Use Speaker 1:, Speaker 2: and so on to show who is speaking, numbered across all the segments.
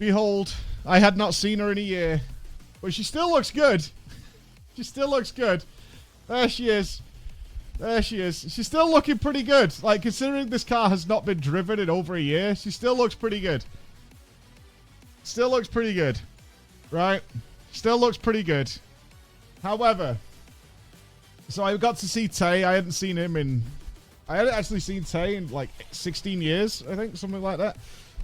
Speaker 1: Behold, I had not seen her in a year. But she still looks good. She still looks good. There she is. There she is. She's still looking pretty good. Like, considering this car has not been driven in over a year, she still looks pretty good. Still looks pretty good. Right? Still looks pretty good. However, so I got to see Tay. I hadn't seen him in... I hadn't actually seen Tay in like 16 years, I think, something like that.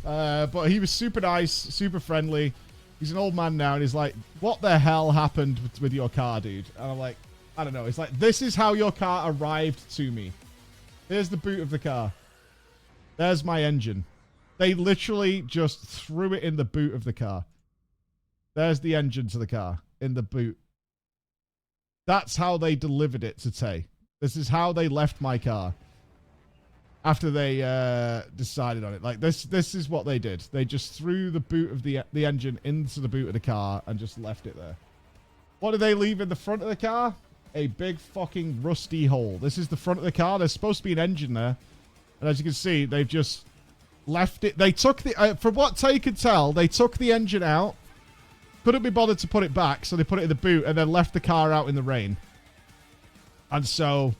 Speaker 1: But he was super nice, super friendly. He's an old man now, and he's like, what the hell happened with your car, dude? And I'm like, I don't know. It's like, this is how your car arrived to me. Here's the boot of the car. There's my engine. They literally just threw it in the boot of the car. There's the engine to the car in the boot. That's how they delivered it to Tay. This is how they left my car. After they decided on it. Like, this is what they did. They just threw the boot of the engine into the boot of the car and just left it there. What did they leave in the front of the car? A big fucking rusty hole. This is the front of the car. There's supposed to be an engine there. And as you can see, they've just left it. They took the... from what Tay could tell, they took the engine out. Couldn't be bothered to put it back, so they put it in the boot and then left the car out in the rain. And so...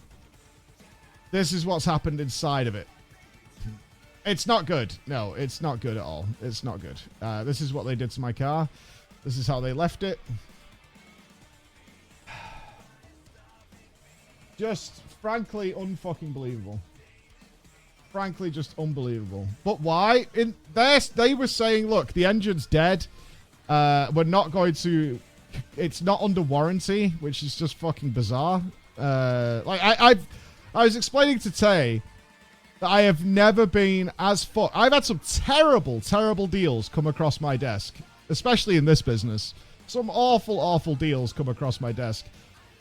Speaker 1: this is what's happened inside of it. It's not good. No, it's not good at all. It's not good. This is what they did to my car. This is how they left it. Just frankly unfucking believable. Frankly, just unbelievable. But why? In this, they were saying, look, the engine's dead. We're not going to... it's not under warranty, which is just fucking bizarre. Like, I was explaining to Tay that I have never been as fucked. I've had some terrible, terrible deals come across my desk, especially in this business. Some awful, awful deals come across my desk.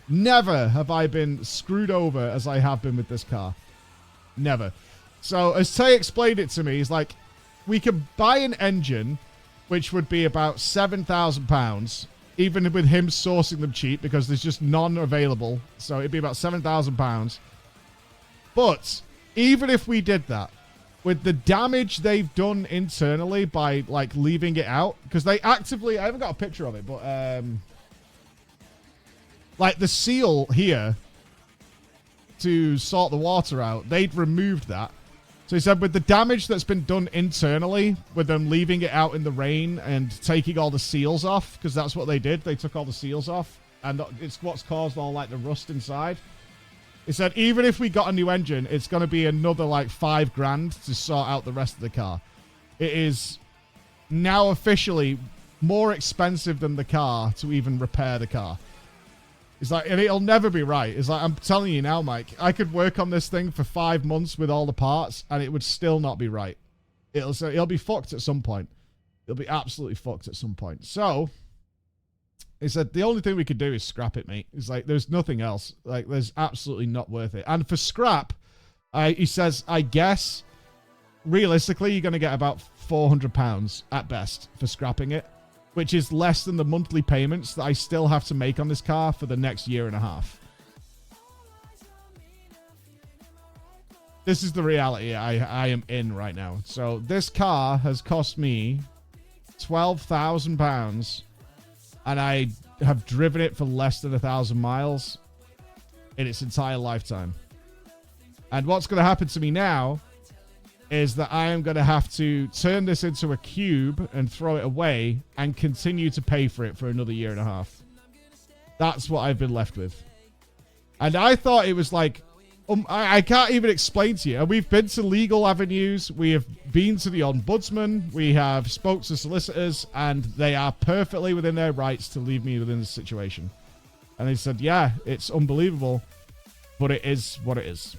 Speaker 1: Never have I been screwed over as I have been with this car. Never. So, as Tay explained it to me, he's like, we can buy an engine, which would be about £7,000, even with him sourcing them cheap, because there's just none available. So, it'd be about £7,000. But even if we did that, with the damage they've done internally by, like, leaving it out, because they actively... I haven't got a picture of it, but... like, the seal here to sort the water out, they'd removed that. So he said with the damage that's been done internally, with them leaving it out in the rain and taking all the seals off, because that's what they did. They took all the seals off, and it's what's caused all, like, the rust inside. He said even if we got a new engine, it's going to be another, like, $5,000 to sort out the rest of the car. It is now officially more expensive than the car to even repair the car. It's like, and it'll never be right. It's like, I'm telling you now, Mike, I could work on this thing for 5 months with all the parts, and it would still not be right. It'll be fucked at some point. It'll be absolutely fucked at some point. So, he said, the only thing we could do is scrap it, mate. It's like, there's nothing else. Like, there's absolutely not worth it. And for scrap, he says, I guess, realistically, you're going to get about £400 at best for scrapping it, which is less than the monthly payments that I still have to make on this car for the next year and a half. This is the reality I am in right now. So this car has cost me £12,000, and I have driven it for less than 1,000 miles in its entire lifetime. And what's going to happen to me now is that I am going to have to turn this into a cube and throw it away and continue to pay for it for another year and a half. That's what I've been left with. And I thought it was like, I can't even explain to you. We've been to legal avenues. We have been to the ombudsman. We have spoke to solicitors, and they are perfectly within their rights to leave me within this situation. And they said, yeah, it's unbelievable, but it is what it is.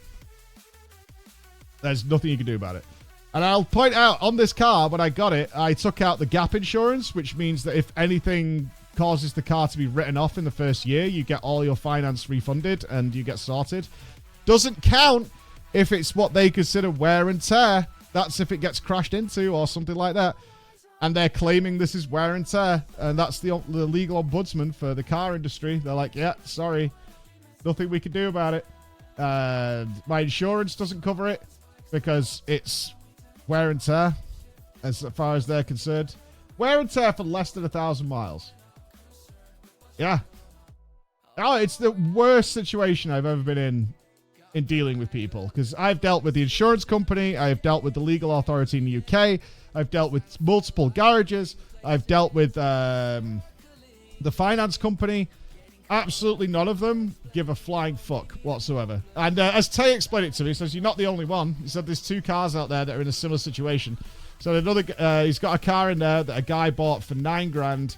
Speaker 1: There's nothing you can do about it. And I'll point out, on this car, when I got it, I took out the gap insurance, which means that if anything causes the car to be written off in the first year, you get all your finance refunded and you get sorted. Doesn't count if it's what they consider wear and tear. That's if it gets crashed into or something like that. And they're claiming this is wear and tear. And that's the legal ombudsman for the car industry. They're like, yeah, sorry. Nothing we can do about it. My insurance doesn't cover it, because it's wear and tear as far as they're concerned. Wear and tear for less than 1,000 miles. Yeah. Oh, it's the worst situation I've ever been in dealing with people, because I've dealt with the insurance company, I've dealt with the legal authority in the UK, I've dealt with multiple garages, I've dealt with the finance company. Absolutely none of them give a flying fuck whatsoever. And as Tay explained it to me, he says, you're not the only one. He said there's 2 cars out there that are in a similar situation. So another, he's got a car in there that a guy bought for $9,000.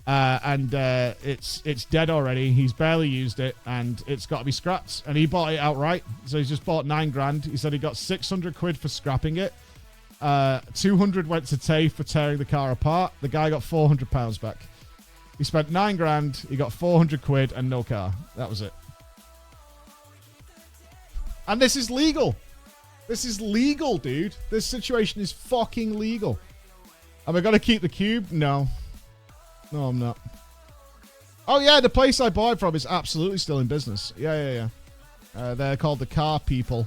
Speaker 1: And it's dead already. He's barely used it, and it's got to be scrapped. And he bought it outright, so he's just bought $9,000. He said he got 600 quid for scrapping it. 200 went to Tay for tearing the car apart. The guy got £400 back. He spent $9,000. He got 400 quid and no car. That was it. And this is legal. This is legal, dude. This situation is fucking legal. Am I gonna keep the cube? No. No, I'm not. Oh, yeah, the place I bought it from is absolutely still in business. Yeah. They're called the Car People.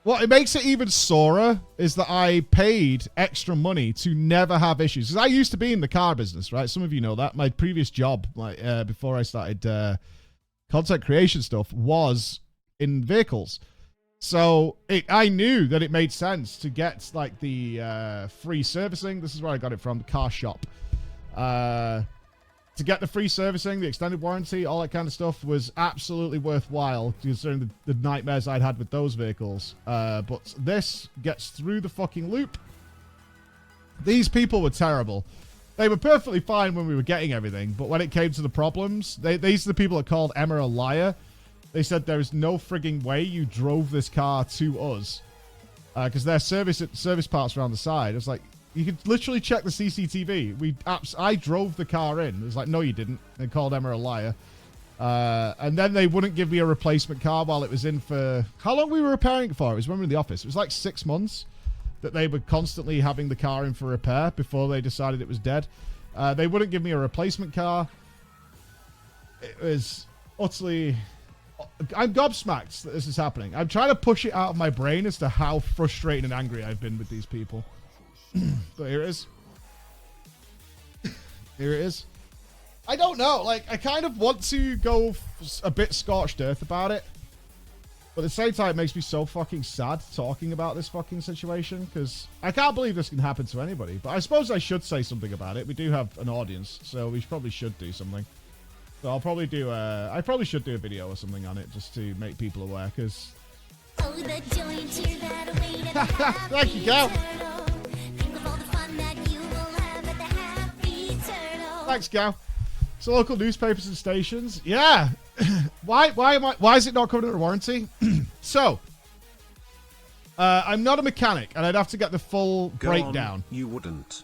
Speaker 1: What it makes it even sorer is that I paid extra money to never have issues. Because I used to be in the car business, right? Some of you know that. My previous job, like before I started content creation stuff, was in vehicles. So I knew that it made sense to get like the free servicing. This is where I got it from, the car shop. To get the free servicing, the extended warranty, all that kind of stuff was absolutely worthwhile considering the nightmares I'd had with those vehicles. But this gets through the fucking loop. These people were terrible. They were perfectly fine when we were getting everything, but when it came to the problems, these are the people that called Emma a liar. They said there is no frigging way you drove this car to us. Because their service parts were on the side. It was like, you could literally check the CCTV. I drove the car in. It was like, no, you didn't. They called Emma a liar. And then they wouldn't give me a replacement car while it was in for... How long we were repairing it for? It was when we were in the office. It was like 6 months that they were constantly having the car in for repair before they decided it was dead. They wouldn't give me a replacement car. It was utterly... I'm gobsmacked that this is happening. I'm trying to push it out of my brain as to how frustrated and angry I've been with these people. But here it is. Here it is. I don't know. Like, I kind of want to go a bit scorched earth about it. But at the same time, it makes me so fucking sad talking about this fucking situation. Because I can't believe this can happen to anybody. But I suppose I should say something about it. We do have an audience, so we probably should do something. So I'll probably do I probably should do a video or something on it just to make people aware, because... Thank you, Gal. Thanks, Gal. So local newspapers and stations. Yeah. Why is it not covered under warranty? So, I'm not a mechanic, and I'd have to get the full breakdown.
Speaker 2: You wouldn't.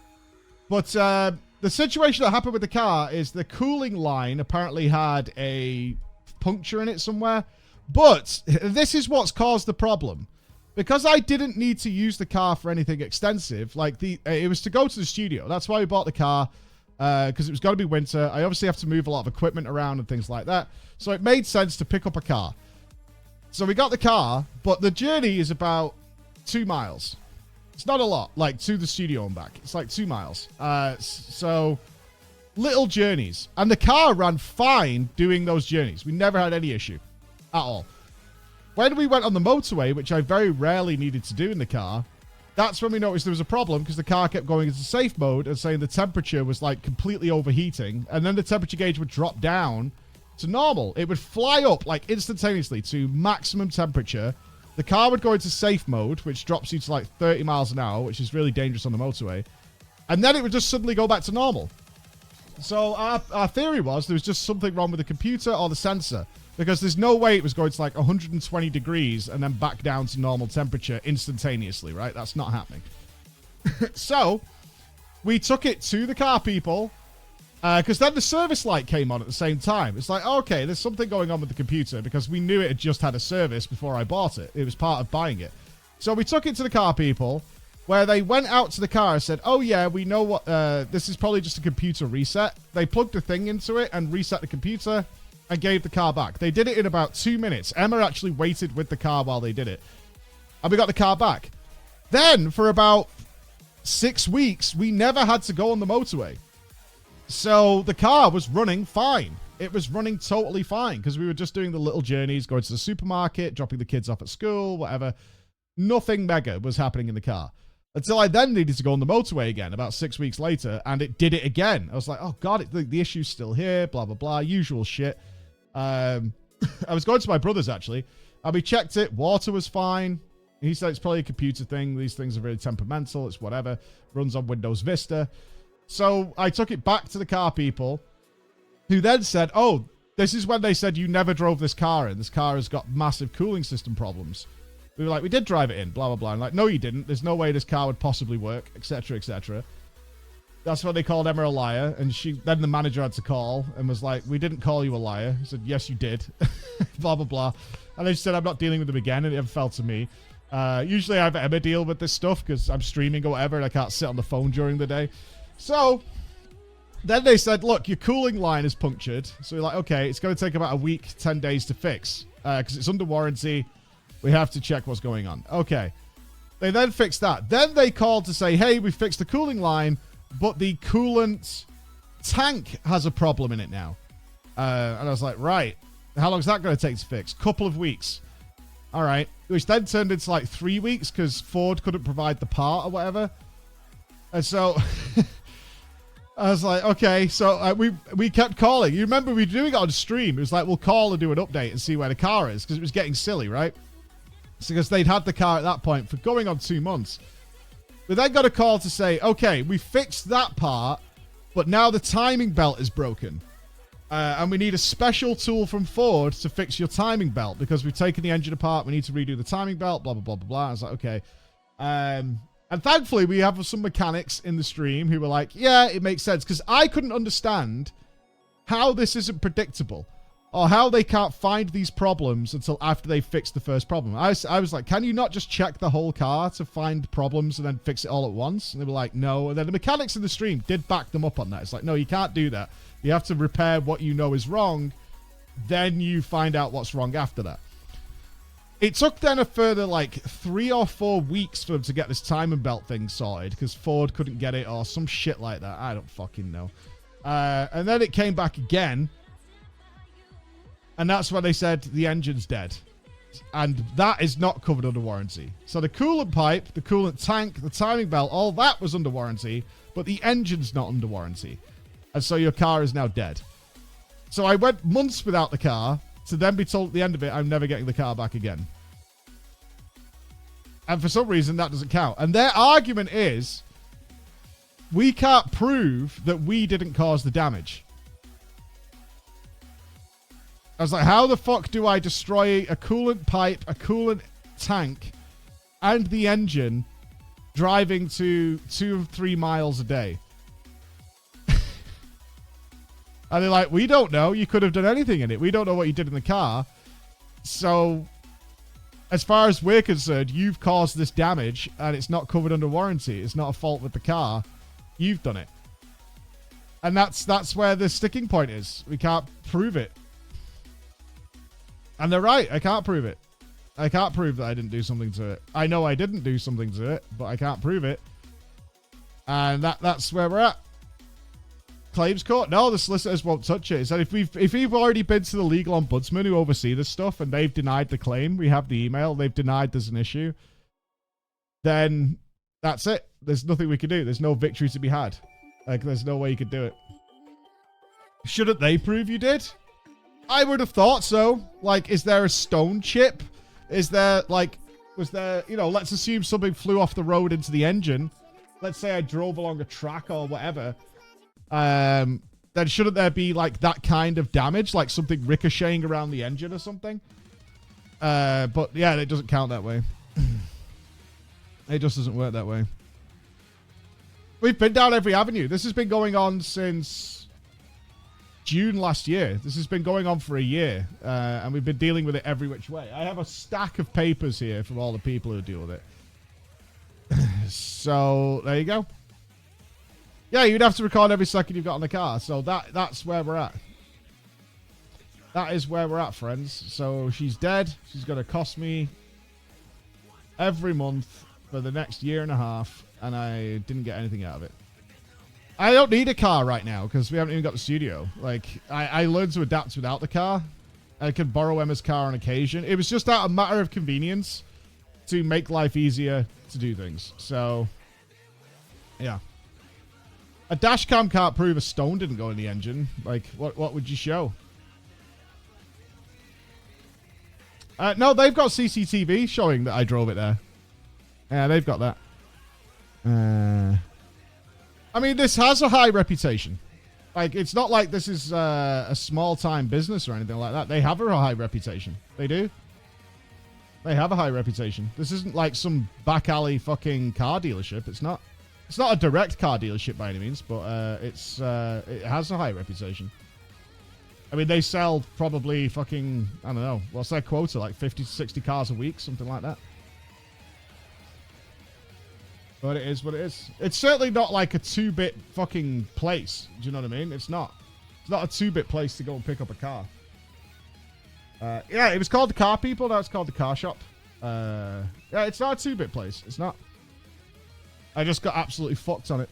Speaker 1: But the situation that happened with the car is the cooling line apparently had a puncture in it somewhere. But this is what's caused the problem. Because I didn't need to use the car for anything extensive, like it was to go to the studio. That's why we bought the car, because it was going to be winter. I obviously have to move a lot of equipment around and things like that. So it made sense to pick up a car. So we got the car, but the journey is about 2 miles. It's not a lot, like to the studio and back. It's like 2 miles. So little journeys. And the car ran fine doing those journeys. We never had any issue at all. When we went on the motorway, which I very rarely needed to do in the car, that's when we noticed there was a problem because the car kept going into safe mode and saying the temperature was like completely overheating. And then the temperature gauge would drop down to normal. It would fly up like instantaneously to maximum temperature. The car would go into safe mode, which drops you to like 30 miles an hour, which is really dangerous on the motorway. And then it would just suddenly go back to normal. So our theory was there was just something wrong with the computer or the sensor, because there's no way it was going to like 120 degrees and then back down to normal temperature instantaneously, right? That's not happening. So we took it to the car people, because then the service light came on at the same time. It's like, okay, there's something going on with the computer, because we knew it had just had a service before I bought it. It was part of buying it. So we took it to the car people, where they went out to the car and said, oh yeah, we know what, this is probably just a computer reset. They plugged the thing into it and reset the computer and gave the car back. They did it in about 2 minutes. Emma actually waited with the car while they did it. And we got the car back. Then, for about 6 weeks, we never had to go on the motorway. So the car was running fine. It was running totally fine because we were just doing the little journeys, going to the supermarket, dropping the kids off at school, whatever. Nothing mega was happening in the car. Until I then needed to go on the motorway again about 6 weeks later, and it did it again. I was like, oh, God, the issue's still here, blah, blah, blah, usual shit. I was going to my brother's, actually, and we checked it. Water was fine. He said it's probably a computer thing. These things are really temperamental. It's whatever. Runs on Windows Vista. So I took it back to the car people, who then said, oh, this is when they said you never drove this car in. This car has got massive cooling system problems. We were like, we did drive it in, blah, blah, blah. I'm like, no, you didn't. There's no way this car would possibly work, etc., etc. That's when they called Emma a liar. And then the manager had to call and was like, we didn't call you a liar. He said, yes, you did. Blah, blah, blah. And they said, I'm not dealing with them again. And it never fell to me. Usually I have Emma deal with this stuff because I'm streaming or whatever and I can't sit on the phone during the day. So then they said, look, your cooling line is punctured. So we're like, okay, it's going to take about a week, 10 days to fix because it's under warranty. We have to check what's going on. Okay. They then fixed that. Then they called to say, hey, we fixed the cooling line, but the coolant tank has a problem in it now. And I was like, right. How long is that going to take to fix? Couple of weeks. All right. Which then turned into like 3 weeks because Ford couldn't provide the part or whatever. And so I was like, okay. So we kept calling. You remember we were doing it on stream. It was like, we'll call and do an update and see where the car is because it was getting silly, right? Because they'd had the car at that point for going on 2 months. We then got a call to say, okay, we fixed that part, but now the timing belt is broken. And we need a special tool from Ford to fix your timing belt because we've taken the engine apart. We need to redo the timing belt, blah, blah, blah, blah, blah. I was like, okay. And thankfully, we have some mechanics in the stream who were like, yeah, it makes sense. Because I couldn't understand how this isn't predictable. Or how they can't find these problems until after they fixed the first problem. I was like, can you not just check the whole car to find problems and then fix it all at once? And they were like, no. And then the mechanics in the stream did back them up on that. It's like, no, you can't do that. You have to repair what you know is wrong. Then you find out what's wrong after that. It took then a further like 3 or 4 weeks for them to get this timing belt thing sorted because Ford couldn't get it or some shit like that. I don't fucking know. And then it came back again. And that's when they said the engine's dead. And that is not covered under warranty. So the coolant pipe, the coolant tank, the timing belt, all that was under warranty. But the engine's not under warranty. And so your car is now dead. So I went months without the car to then be told at the end of it, I'm never getting the car back again. And for some reason, that doesn't count. And their argument is, we can't prove that we didn't cause the damage. I was like, how the fuck do I destroy a coolant pipe, a coolant tank, and the engine driving to 2 or 3 miles a day? And they're like, we don't know. You could have done anything in it. We don't know what you did in the car. So, as far as we're concerned, you've caused this damage, and it's not covered under warranty. It's not a fault with the car. You've done it. And that's where the sticking point is. We can't prove it. And they're right. I can't prove it. I can't prove that I didn't do something to it. I know I didn't do something to it, but I can't prove it. And that's where we're at. Claims court? No, the solicitors won't touch it. It said if we've already been to the legal ombudsman who oversee this stuff and they've denied the claim, we have the email, they've denied there's an issue, then that's it. There's nothing we can do. There's no victory to be had. Like, there's no way you could do it. Shouldn't they prove you did? I would have thought so. Like, is there a stone chip? Is there, like, was there, you know, let's assume something flew off the road into the engine. Let's say I drove along a track or whatever. Then shouldn't there be, like, that kind of damage? Like something ricocheting around the engine or something? But, yeah, it doesn't count that way. It just doesn't work that way. We've been down every avenue. This has been going on since June last year. This has been going on for a year. And we've been dealing with it every which way. I have a stack of papers here from all the people who deal with it. So, there you go. Yeah, you'd have to record every second you've got on the car. So that's where we're at. That is where we're at, friends. So she's dead. She's going to cost me every month for the next year and a half. and I didn't get anything out of it. I don't need a car right now because we haven't even got the studio. Like, I learned to adapt without the car. I could borrow Emma's car on occasion. It was just out of a matter of convenience to make life easier to do things. So, yeah. A dash cam can't prove a stone didn't go in the engine. Like, what would you show? No, they've got CCTV showing that I drove it there. Yeah, they've got that. I mean, this has a high reputation. Like, it's not like this is a small-time business or anything like that. They have a high reputation. They do. They have a high reputation. This isn't like some back alley fucking car dealership. It's not. It's not a direct car dealership by any means, but it has a high reputation. I mean, they sell probably fucking, I don't know, what's their quota? Like 50 to 60 cars a week, something like that. But it is what it is. It's certainly not like a 2-bit fucking place. Do you know what I mean? It's not. It's not a 2-bit place to go and pick up a car. Yeah, it was called the Car People. Now it's called the Car Shop. Yeah, it's not a 2-bit place. It's not. I just got absolutely fucked on it.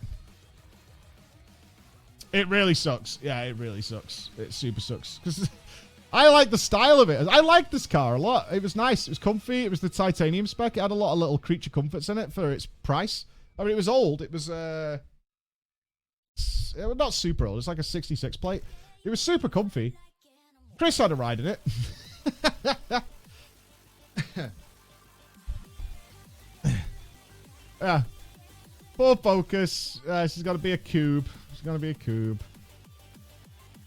Speaker 1: It really sucks. Yeah, it really sucks. It super sucks. Because I like the style of it. I like this car a lot. It was nice. It was comfy. It was the titanium spec. It had a lot of little creature comforts in it for its price. I mean, it was old. It was it was not super old. It's like a 66 plate. It was super comfy. Chris had a ride in it. Yeah. Full focus. She's got to be a cube. She's going to be a cube.